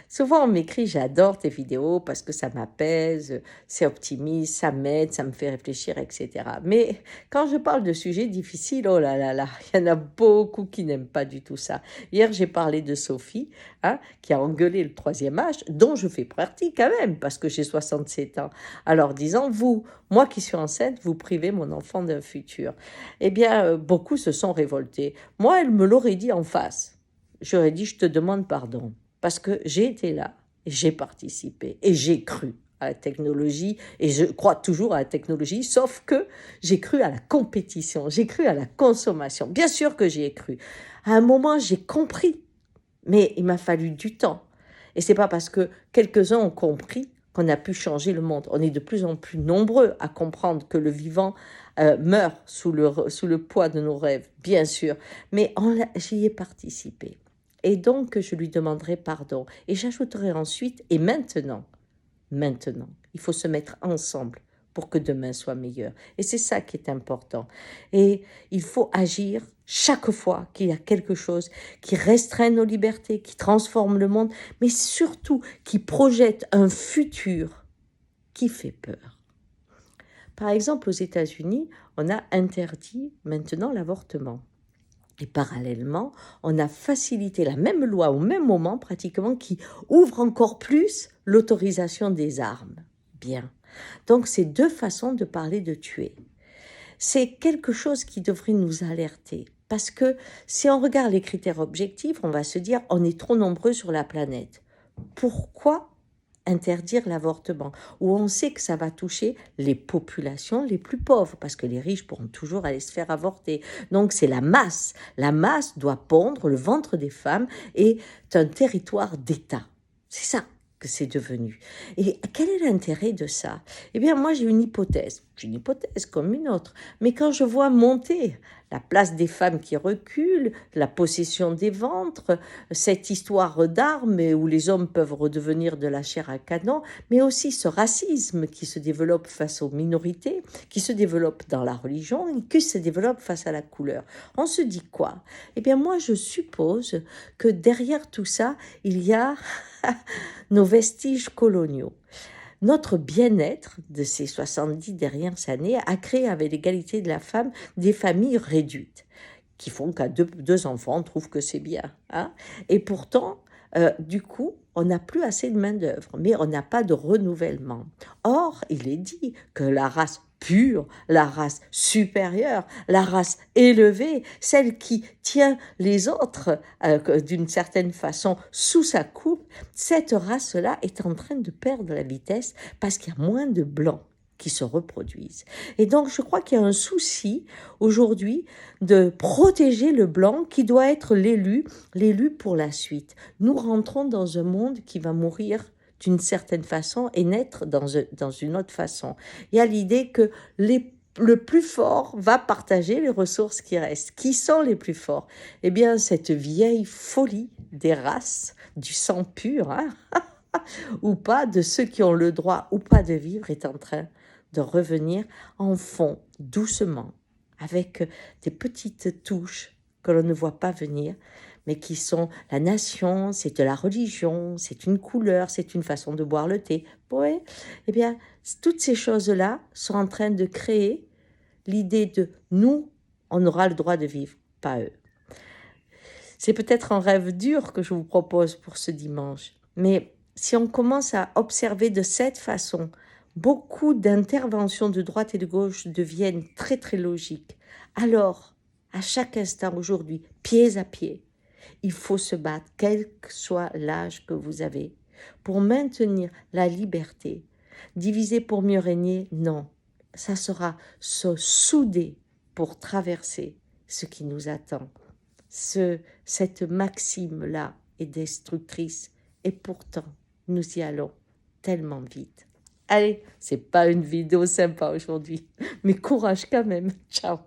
Souvent, on m'écrit, j'adore tes vidéos parce que ça m'apaise, c'est optimiste, ça m'aide, ça me fait réfléchir, etc. Mais quand je parle de sujets difficiles, oh là là là, il y en a beaucoup qui n'aiment pas du tout ça. Hier, j'ai parlé de Sophie, hein, qui a engueulé le troisième âge, dont je fais partie quand même, parce que j'ai 67 ans. Alors, disant, moi qui suis enceinte, vous privez mon enfant d'un futur. Eh bien, beaucoup se sont révoltés. Moi, elle me l'aurait dit en face. J'aurais dit, je te demande pardon. Parce que j'ai été là, et j'ai participé, et j'ai cru à la technologie, et je crois toujours à la technologie, sauf que j'ai cru à la compétition, j'ai cru à la consommation. Bien sûr que j'y ai cru. À un moment, j'ai compris, mais il m'a fallu du temps. Et c'est pas parce que quelques-uns ont compris qu'on a pu changer le monde. On est de plus en plus nombreux à comprendre que le vivant meurt sous le poids de nos rêves, bien sûr. Mais j'y ai participé. Et donc, je lui demanderai pardon. Et j'ajouterai ensuite, et maintenant, il faut se mettre ensemble pour que demain soit meilleur. Et c'est ça qui est important. Et il faut agir chaque fois qu'il y a quelque chose qui restreint nos libertés, qui transforme le monde, mais surtout qui projette un futur qui fait peur. Par exemple, aux États-Unis, on a interdit maintenant l'avortement. Et parallèlement, on a facilité la même loi au même moment, pratiquement, qui ouvre encore plus l'autorisation des armes. Bien. Donc, c'est deux façons de parler de tuer. C'est quelque chose qui devrait nous alerter. Parce que si on regarde les critères objectifs, on va se dire on est trop nombreux sur la planète. Pourquoi interdire l'avortement, où on sait que ça va toucher les populations les plus pauvres, parce que les riches pourront toujours aller se faire avorter. Donc c'est la masse. La masse doit pondre, le ventre des femmes est un territoire d'État. C'est ça que c'est devenu. Et quel est l'intérêt de ça? Eh bien, moi, j'ai une hypothèse comme une autre. Mais quand je vois monter la place des femmes qui reculent, la possession des ventres, cette histoire d'armes où les hommes peuvent redevenir de la chair à canon, mais aussi ce racisme qui se développe face aux minorités, qui se développe dans la religion et qui se développe face à la couleur. On se dit quoi? Eh bien, moi, je suppose que derrière tout ça, il y a nos vestiges coloniaux. Notre bien-être de ces 70 dernières années a créé avec l'égalité de la femme des familles réduites qui font qu'à deux enfants, on trouve que c'est bien. Hein. Et pourtant, du coup, on n'a plus assez de main-d'œuvre, mais on n'a pas de renouvellement. Or, il est dit que la race pure, la race supérieure, la race élevée, celle qui tient les autres d'une certaine façon sous sa coupe, cette race-là est en train de perdre la vitesse parce qu'il y a moins de blancs qui se reproduisent. Et donc, je crois qu'il y a un souci aujourd'hui de protéger le blanc qui doit être l'élu pour la suite. Nous rentrons dans un monde qui va mourir d'une certaine façon et naître dans une autre façon. Il y a l'idée que le plus fort va partager les ressources qui restent. Qui sont les plus forts? Eh bien, cette vieille folie des races, du sang pur, hein ou pas, de ceux qui ont le droit ou pas de vivre, est en train de revenir en fond, doucement, avec des petites touches que l'on ne voit pas venir, mais qui sont la nation, c'est de la religion, c'est une couleur, c'est une façon de boire le thé. Ouais, eh bien, toutes ces choses-là sont en train de créer l'idée de nous, on aura le droit de vivre, pas eux. C'est peut-être un rêve dur que je vous propose pour ce dimanche, mais si on commence à observer de cette façon, beaucoup d'interventions de droite et de gauche deviennent très très logiques. Alors, à chaque instant aujourd'hui, pieds à pied, il faut se battre, quel que soit l'âge que vous avez, pour maintenir la liberté. Diviser pour mieux régner, non. Ça sera se souder pour traverser ce qui nous attend. Cette maxime-là est destructrice et pourtant, nous y allons tellement vite. Allez, c'est pas une vidéo sympa aujourd'hui, mais courage quand même. Ciao.